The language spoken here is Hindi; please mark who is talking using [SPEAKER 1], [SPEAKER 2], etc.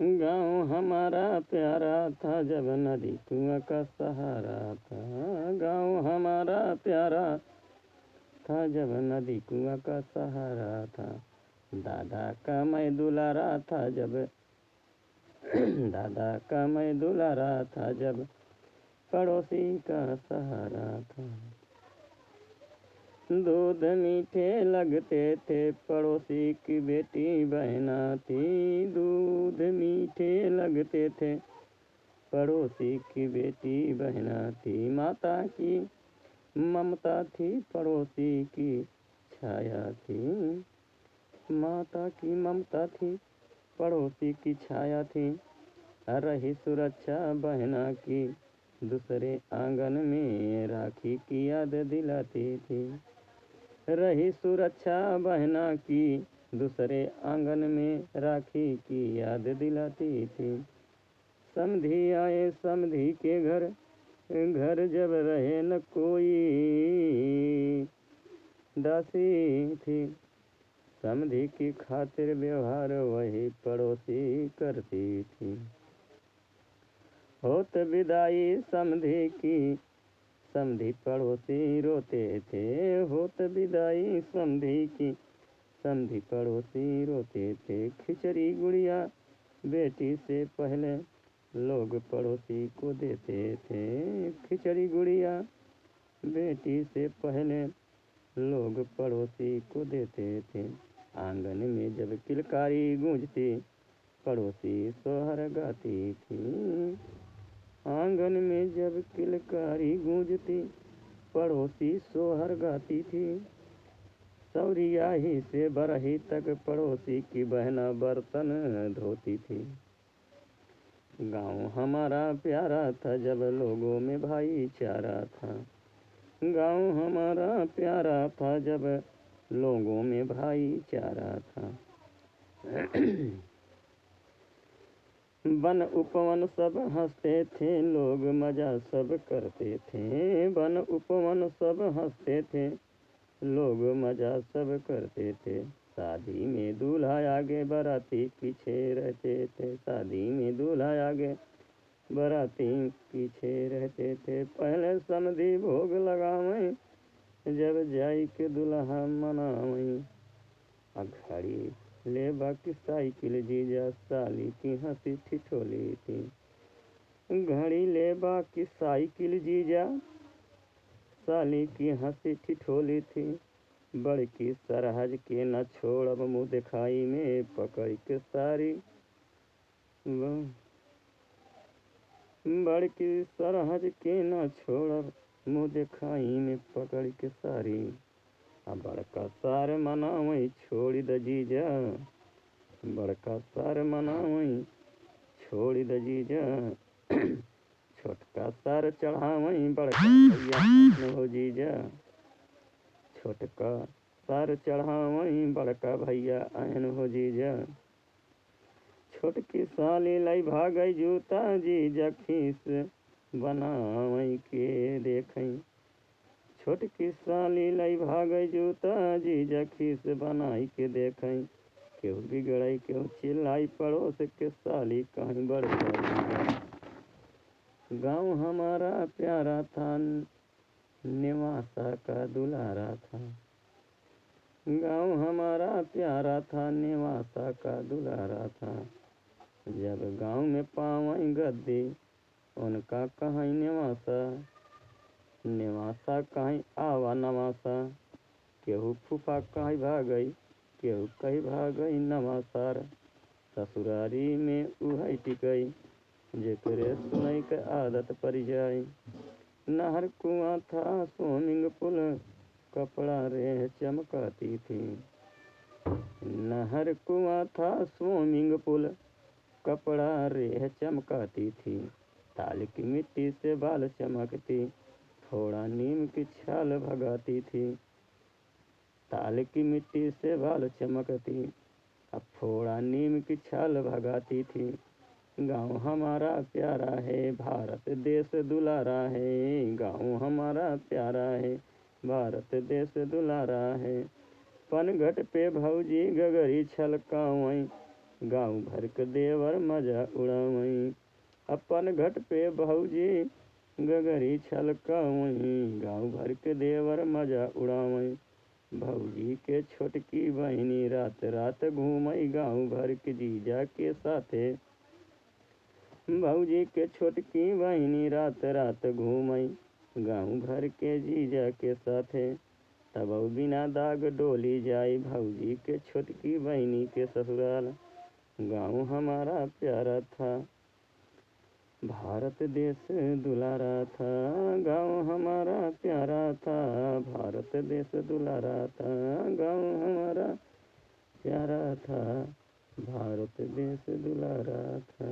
[SPEAKER 1] गाँव हमारा प्यारा था जब नदी कुआं का सहारा था। गाँव हमारा प्यारा था जब नदी कुआं का सहारा था। दादा का मैं दुलारा था जब दादा का मैं दुलारा था जब पड़ोसी का सहारा था। दूध मीठे लगते थे पड़ोसी की बेटी बहना थी। दूध मीठे लगते थे पड़ोसी की बेटी बहना थी। माता की ममता थी पड़ोसी की छाया थी। माता की ममता थी पड़ोसी की छाया थी। रही सुरक्षा बहना की दूसरे आंगन में राखी की याद दिलाती थी। रही सुरक्षा बहना की दूसरे आंगन में राखी की याद दिलाती थी। समधी आए समधी के घर, घर जब रहे न कोई, दासी थी समधी की खातिर व्यवहार वही पड़ोसी करती थी। होत विदाई समधी की समधी पड़ोसी रोते थे। होत विदाई समधी की समधी पड़ोसी रोते थे। खिचड़ी गुड़िया बेटी से पहले लोग पड़ोसी को देते थे। खिचड़ी गुड़िया बेटी से पहले लोग पड़ोसी को देते थे। आंगन में जब किलकारी गूंजती पड़ोसी सोहर गाती थी। आंगन में जब किलकारी गूंजती पड़ोसी सोहर गाती थी। सौरियाही से बरही तक पड़ोसी की बहना बर्तन धोती थी। गाँव हमारा प्यारा था जब लोगों में भाईचारा था। गाँव हमारा प्यारा था जब लोगों में भाईचारा था। वन उपवन सब हंसते थे लोग मजा सब करते थे। वन उपवन सब हंसते थे लोग मजा सब करते थे। शादी में दूल्हा आगे बाराती पीछे रहते थे। शादी में दूल्हा आगे बाराती पीछे रहते थे। पहले समधी भोग लगावें जब जाई के दूल्हा मनावें। घड़ी ले बाकी साइकिल जीजा साली की हंसी ठिठोली थी। घड़ी ले बाकी साइकिल जीजा साली की हंसी ठिठोली थी। बड़की सरहज के न छोड़ब मुँह दिखाई में पकड़ के सारी। बड़की सरहज के न छोड़ब मुँह दिखाई में पकड़ के सारी। बड़का सार मनावई छोड़ी द जीजा। बड़का सार मनावई छोड़ी द जीजा। छोटका सार चढ़ावई बड़का भैया हो जीजा। छोटका सार चढ़ावई बड़का भैया आयन हो जीजा। छोटकी साली लाई भागई जूता जीजा खीस बनावई के देखई। छोटकी साली लाई भागई जूता जीजा खीस बनाई के देखई। क्यों बिगड़ई क्यों चिल्लाई पड़ोस के साली कहीं बढ़ गई। गाँव हमारा प्यारा था निवासा का दुलारा था। गाँव हमारा प्यारा था निवासा का दुलारा था। जब गाँव में पावई गद्दी उनका कहीं निवासा। निवासा कहीं आवा नवासा। केहू फूफा कहीं भागई केहू कहीं भागई नवासार। ससुरारी में उहई टिकई जेकरे सुनई के आदत पड़ जाई। नहर कुआं था स्विमिंग पूल कपड़ा रेह चमकाती थी। नहर कुआं था स्विमिंग पूल कपड़ा रेह चमकाती थी। ताल की मिट्टी से बाल चमकती थोड़ा नीम की छाल भगाती थी। ताल की मिट्टी से बाल चमकती अब थोड़ा नीम की छाल भगाती थी। गाँव हमारा प्यारा है भारत देश दुलारा है। गाँव हमारा प्यारा है भारत देश दुलारा है। पनघट पे भौजी गगरी छलकावई गाँव भर के देवर मजा उड़ावई। अपन घट पे भौजी गगरी छलकावई। गाँव भर के देवर मजा उड़ावई। भौजी के छोटकी बहिनी रात रात घूमई गाँव भर के जीजा के साथे। भौजी के छोटकी बहिनी रात रात घूमई गाँव भर के जीजा के साथे। तब बिना दाग डोली जाई भौजी के छोटकी बहिनी के ससुराल। गाँव हमारा प्यारा था, भारत देश दुलारा था। गाँव हमारा प्यारा था, भारत देश दुलारा था। गाँव हमारा प्यारा था, भारत देश दुलारा था।